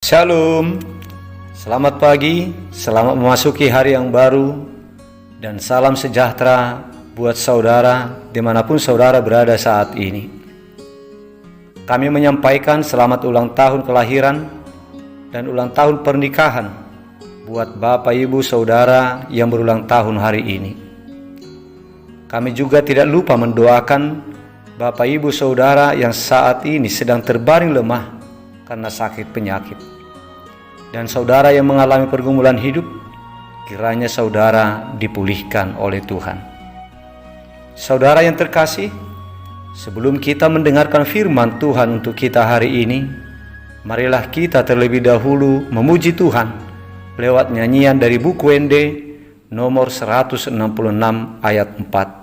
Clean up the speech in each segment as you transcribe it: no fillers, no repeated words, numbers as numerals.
Shalom, selamat pagi, selamat memasuki hari yang baru, dan salam sejahtera buat saudara dimanapun saudara berada saat ini. Kami menyampaikan selamat ulang tahun kelahiran dan ulang tahun pernikahan buat Bapak Ibu Saudara yang berulang tahun hari ini. Kami juga tidak lupa mendoakan Bapak Ibu Saudara yang saat ini sedang terbaring lemah karena sakit penyakit. Dan saudara yang mengalami pergumulan hidup, kiranya saudara dipulihkan oleh Tuhan. Saudara yang terkasih, sebelum kita mendengarkan firman Tuhan untuk kita hari ini, marilah kita terlebih dahulu memuji Tuhan lewat nyanyian dari buku ND nomor 166 ayat 4.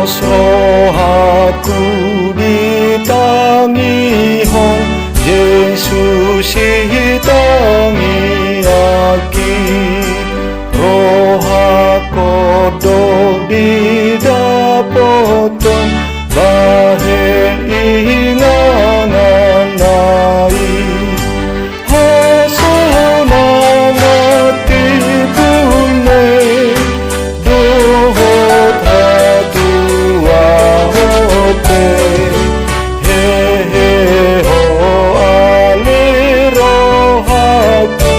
Sohaku ditangi hong Yesus hitangi aki Roha kodok di dapotong Bahen ingangan nai Hasona mati bune Dohot hatu wahote Hehe ho ali rohaku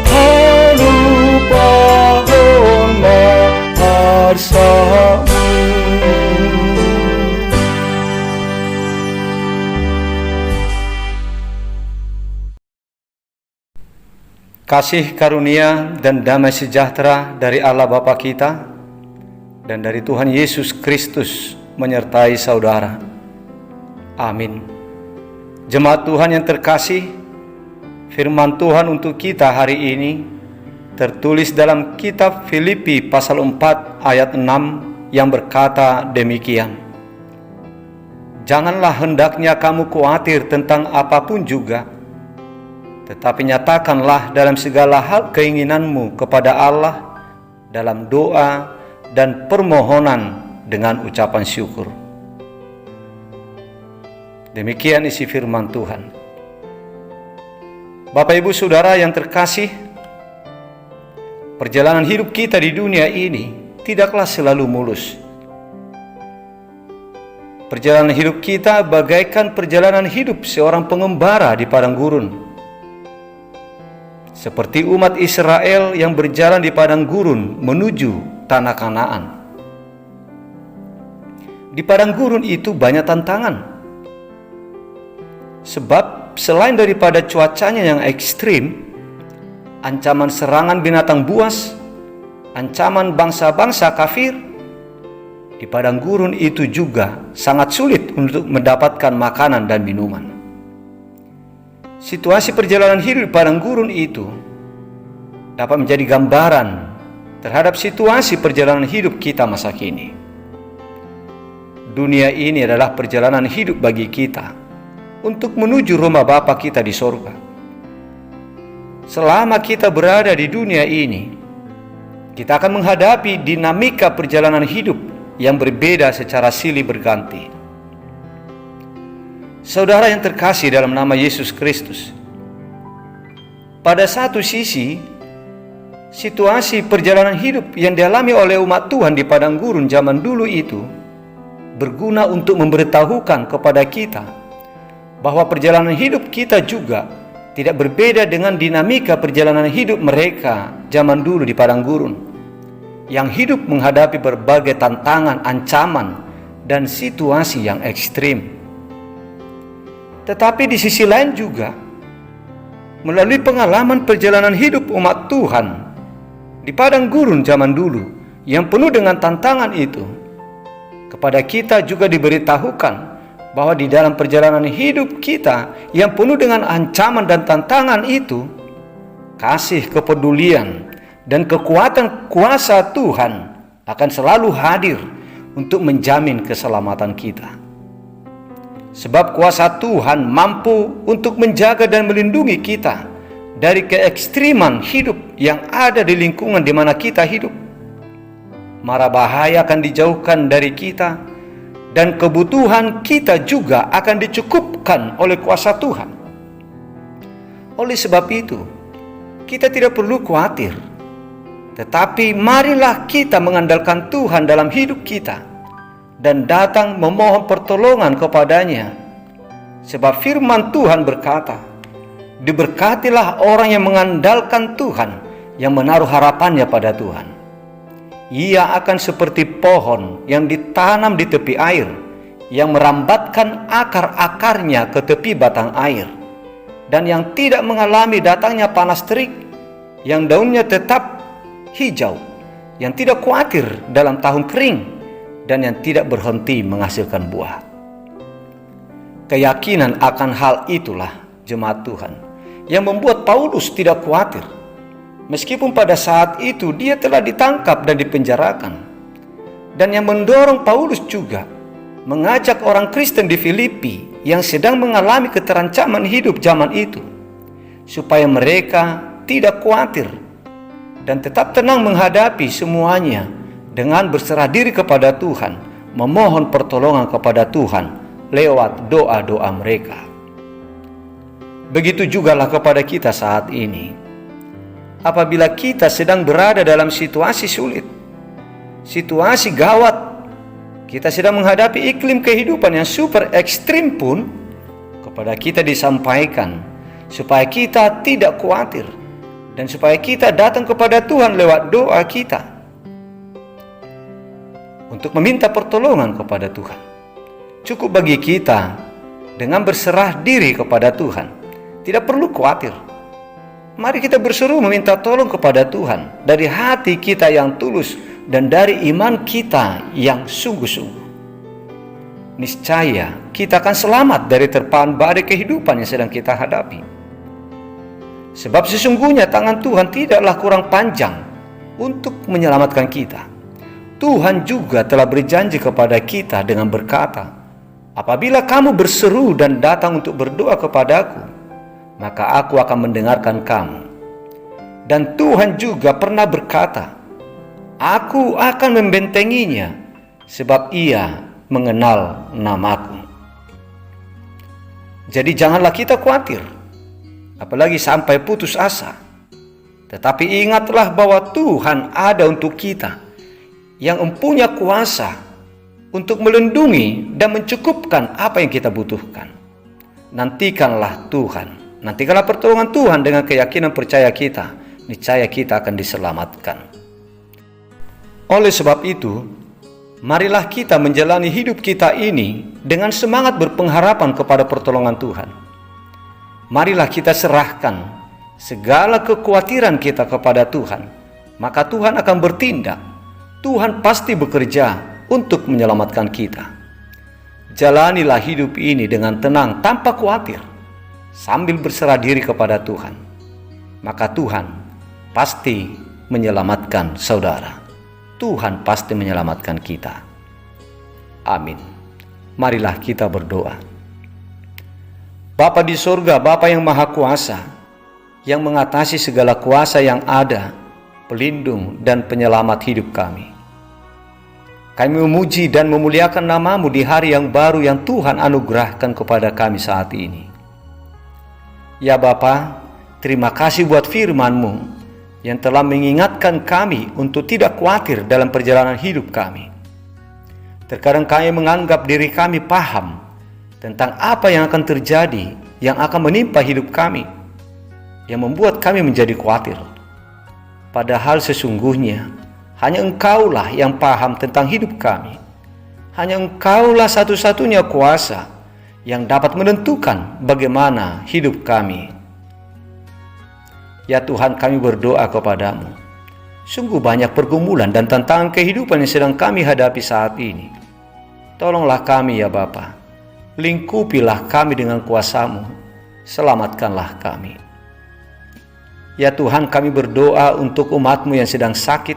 Halupahon maharsamu Kasih karunia dan damai sejahtera dari Allah Bapa kita dan dari Tuhan Yesus Kristus menyertai saudara. Amin. Jemaat Tuhan yang terkasih, firman Tuhan untuk kita hari ini tertulis dalam kitab Filipi pasal 4 ayat 6 yang berkata demikian. Janganlah hendaknya kamu khawatir tentang apapun juga, tetapi nyatakanlah dalam segala hal keinginanmu kepada Allah dalam doa dan permohonan dengan ucapan syukur. Demikian isi firman Tuhan. Bapak Ibu Saudara yang terkasih, perjalanan hidup kita di dunia ini tidaklah selalu mulus. Perjalanan hidup kita bagaikan perjalanan hidup seorang pengembara di padang gurun. Seperti umat Israel yang berjalan di padang gurun menuju tanah Kanaan. Di padang gurun itu banyak tantangan. Sebab selain daripada cuacanya yang ekstrim, ancaman serangan binatang buas, ancaman bangsa-bangsa kafir, di padang gurun itu juga sangat sulit untuk mendapatkan makanan dan minuman. Situasi perjalanan hidup di padang gurun itu dapat menjadi gambaran terhadap situasi perjalanan hidup kita masa kini. Dunia ini adalah perjalanan hidup bagi kita untuk menuju rumah Bapa kita di sorga. Selama kita berada di dunia ini, kita akan menghadapi dinamika perjalanan hidup yang berbeda secara silih berganti. Saudara yang terkasih dalam nama Yesus Kristus, pada satu sisi, situasi perjalanan hidup yang dialami oleh umat Tuhan di padang gurun zaman dulu itu berguna untuk memberitahukan kepada kita bahwa perjalanan hidup kita juga tidak berbeda dengan dinamika perjalanan hidup mereka zaman dulu di padang gurun, yang hidup menghadapi berbagai tantangan, ancaman, dan situasi yang ekstrim. Tetapi di sisi lain juga, melalui pengalaman perjalanan hidup umat Tuhan di padang gurun zaman dulu yang penuh dengan tantangan itu, kepada kita juga diberitahukan bahwa di dalam perjalanan hidup kita yang penuh dengan ancaman dan tantangan itu, kasih, kepedulian, dan kekuatan kuasa Tuhan akan selalu hadir untuk menjamin keselamatan kita. Sebab kuasa Tuhan mampu untuk menjaga dan melindungi kita dari keekstriman hidup yang ada di lingkungan di mana kita hidup. Mara bahaya akan dijauhkan dari kita, dan kebutuhan kita juga akan dicukupkan oleh kuasa Tuhan. Oleh sebab itu, kita tidak perlu khawatir, tetapi marilah kita mengandalkan Tuhan dalam hidup kita dan datang memohon pertolongan kepadanya. Sebab firman Tuhan berkata, diberkatilah orang yang mengandalkan Tuhan, yang menaruh harapannya pada Tuhan. Ia akan seperti pohon yang ditanam di tepi air, yang merambatkan akar-akarnya ke tepi batang air, dan yang tidak mengalami datangnya panas terik, yang daunnya tetap hijau, yang tidak khawatir dalam tahun kering, dan yang tidak berhenti menghasilkan buah. Keyakinan akan hal itulah, jemaat Tuhan, yang membuat Paulus tidak khawatir. Meskipun pada saat itu dia telah ditangkap dan dipenjarakan. Dan yang mendorong Paulus juga mengajak orang Kristen di Filipi yang sedang mengalami keterancaman hidup zaman itu, supaya mereka tidak khawatir dan tetap tenang menghadapi semuanya dengan berserah diri kepada Tuhan, memohon pertolongan kepada Tuhan lewat doa-doa mereka. Begitu jugalah kepada kita saat ini. Apabila kita sedang berada dalam situasi sulit, situasi gawat, kita sedang menghadapi iklim kehidupan yang super ekstrim pun, kepada kita disampaikan supaya kita tidak khawatir dan supaya kita datang kepada Tuhan lewat doa kita untuk meminta pertolongan kepada Tuhan. Cukup bagi kita dengan berserah diri kepada Tuhan, tidak perlu khawatir. Mari kita berseru meminta tolong kepada Tuhan dari hati kita yang tulus dan dari iman kita yang sungguh-sungguh. Niscaya kita akan selamat dari terpaan badai kehidupan yang sedang kita hadapi. Sebab sesungguhnya tangan Tuhan tidaklah kurang panjang untuk menyelamatkan kita. Tuhan juga telah berjanji kepada kita dengan berkata, apabila kamu berseru dan datang untuk berdoa kepadaku, maka aku akan mendengarkan kamu. Dan Tuhan juga pernah berkata, aku akan membentenginya, sebab ia mengenal namaku. Jadi janganlah kita khawatir, apalagi sampai putus asa. Tetapi ingatlah bahwa Tuhan ada untuk kita, yang mempunyai kuasa untuk melindungi dan mencukupkan apa yang kita butuhkan. Nantikanlah Tuhan. Nantikanlah pertolongan Tuhan dengan keyakinan percaya kita, niscaya kita akan diselamatkan. Oleh sebab itu, marilah kita menjalani hidup kita ini dengan semangat berpengharapan kepada pertolongan Tuhan. Marilah kita serahkan segala kekhawatiran kita kepada Tuhan, maka Tuhan akan bertindak. Tuhan pasti bekerja untuk menyelamatkan kita. Jalanilah hidup ini dengan tenang tanpa khawatir, sambil berserah diri kepada Tuhan, maka Tuhan pasti menyelamatkan saudara. Tuhan pasti menyelamatkan kita. Amin. Marilah kita berdoa. Bapa di surga, Bapa yang Maha Kuasa, yang mengatasi segala kuasa yang ada, pelindung dan penyelamat hidup kami. Kami memuji dan memuliakan nama-Mu di hari yang baru yang Tuhan anugerahkan kepada kami saat ini. Ya Bapa, terima kasih buat firman-Mu yang telah mengingatkan kami untuk tidak khawatir dalam perjalanan hidup kami. Terkadang kami menganggap diri kami paham tentang apa yang akan terjadi, yang akan menimpa hidup kami, yang membuat kami menjadi khawatir. Padahal sesungguhnya hanya Engkaulah yang paham tentang hidup kami. Hanya Engkaulah satu-satunya kuasa yang dapat menentukan bagaimana hidup kami. Ya Tuhan, kami berdoa kepadamu. Sungguh banyak pergumulan dan tantangan kehidupan yang sedang kami hadapi saat ini. Tolonglah kami ya Bapa. Lingkupilah kami dengan kuasa-Mu. Selamatkanlah kami. Ya Tuhan, kami berdoa untuk umat-Mu yang sedang sakit.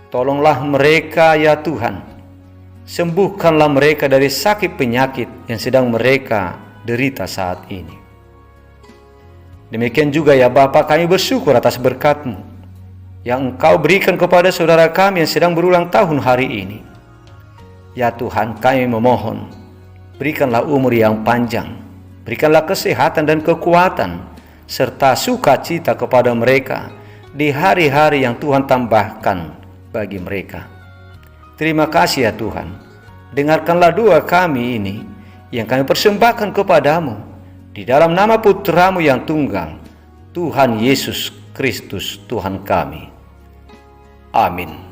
Tolonglah mereka ya Tuhan, Sembuhkanlah mereka dari sakit penyakit yang sedang mereka derita saat ini. Demikian juga ya Bapa, kami bersyukur atas berkat-Mu yang Engkau berikan kepada saudara kami yang sedang berulang tahun hari ini. Ya Tuhan, kami memohon, berikanlah umur yang panjang, berikanlah kesehatan dan kekuatan, serta sukacita kepada mereka di hari-hari yang Tuhan tambahkan bagi mereka. Terima kasih ya Tuhan, dengarkanlah doa kami ini yang kami persembahkan kepadamu di dalam nama Putra-Mu yang tunggal, Tuhan Yesus Kristus Tuhan kami. Amin.